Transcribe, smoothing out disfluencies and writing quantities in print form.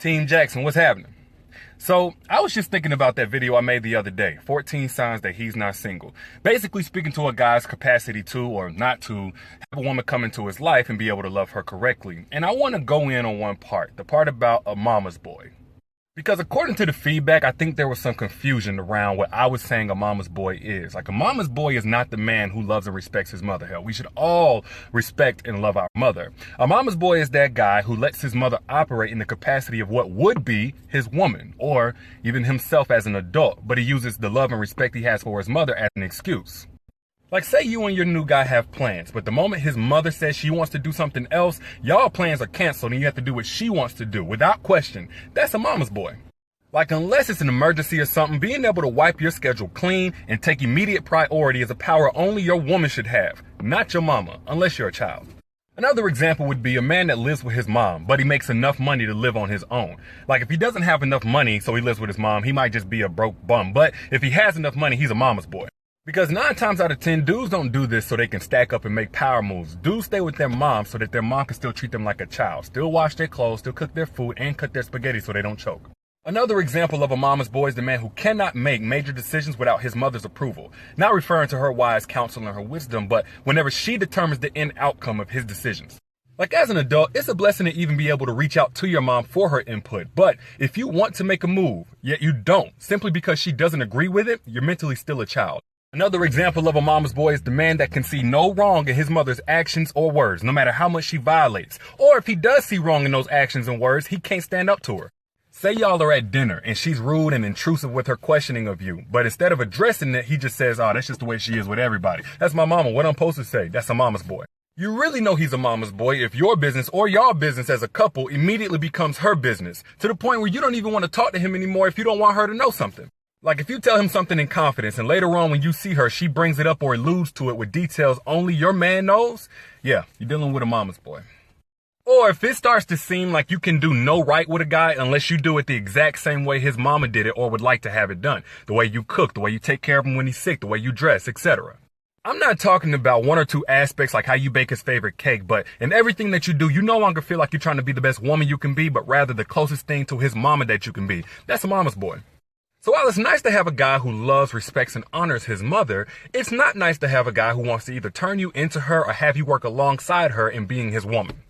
Team Jackson, what's happening? So, I was just thinking about that video I made the other day, 14 signs that he's not single. Basically speaking to a guy's capacity to, or not to, have a woman come into his life and be able to love her correctly. And I want to go in on one part, the part about a mama's boy. Because according to the feedback, I think there was some confusion around what I was saying a mama's boy is. Like, a mama's boy is not the man who loves and respects his mother. Hell, we should all respect and love our mother. A mama's boy is that guy who lets his mother operate in the capacity of what would be his woman, or even himself as an adult, but he uses the love and respect he has for his mother as an excuse. Like, say you and your new guy have plans, but the moment his mother says she wants to do something else, y'all plans are canceled and you have to do what she wants to do, without question. That's a mama's boy. Like, unless it's an emergency or something, being able to wipe your schedule clean and take immediate priority is a power only your woman should have, not your mama, unless you're a child. Another example would be a man that lives with his mom, but he makes enough money to live on his own. Like, if he doesn't have enough money, so he lives with his mom, he might just be a broke bum. But if he has enough money, he's a mama's boy. Because 9 times out of 10, dudes don't do this so they can stack up and make power moves. Dudes stay with their mom so that their mom can still treat them like a child, still wash their clothes, still cook their food, and cut their spaghetti so they don't choke. Another example of a mama's boy is the man who cannot make major decisions without his mother's approval. Not referring to her wise counsel and her wisdom, but whenever she determines the end outcome of his decisions. Like, as an adult, it's a blessing to even be able to reach out to your mom for her input. But if you want to make a move, yet you don't, simply because she doesn't agree with it, you're mentally still a child. Another example of a mama's boy is the man that can see no wrong in his mother's actions or words, no matter how much she violates. Or if he does see wrong in those actions and words, he can't stand up to her. Say y'all are at dinner and she's rude and intrusive with her questioning of you, but instead of addressing it, he just says, "Oh, that's just the way she is with everybody. That's my mama. What I'm supposed to say? That's a mama's boy." You really know he's a mama's boy if your business or y'all business as a couple immediately becomes her business, to the point where you don't even want to talk to him anymore if you don't want her to know something. Like, if you tell him something in confidence and later on when you see her, she brings it up or alludes to it with details only your man knows, yeah, you're dealing with a mama's boy. Or if it starts to seem like you can do no right with a guy unless you do it the exact same way his mama did it or would like to have it done. The way you cook, the way you take care of him when he's sick, the way you dress, etc. I'm not talking about 1 or 2 aspects like how you bake his favorite cake, but in everything that you do, you no longer feel like you're trying to be the best woman you can be, but rather the closest thing to his mama that you can be. That's a mama's boy. So while it's nice to have a guy who loves, respects, and honors his mother, it's not nice to have a guy who wants to either turn you into her or have you work alongside her in being his woman.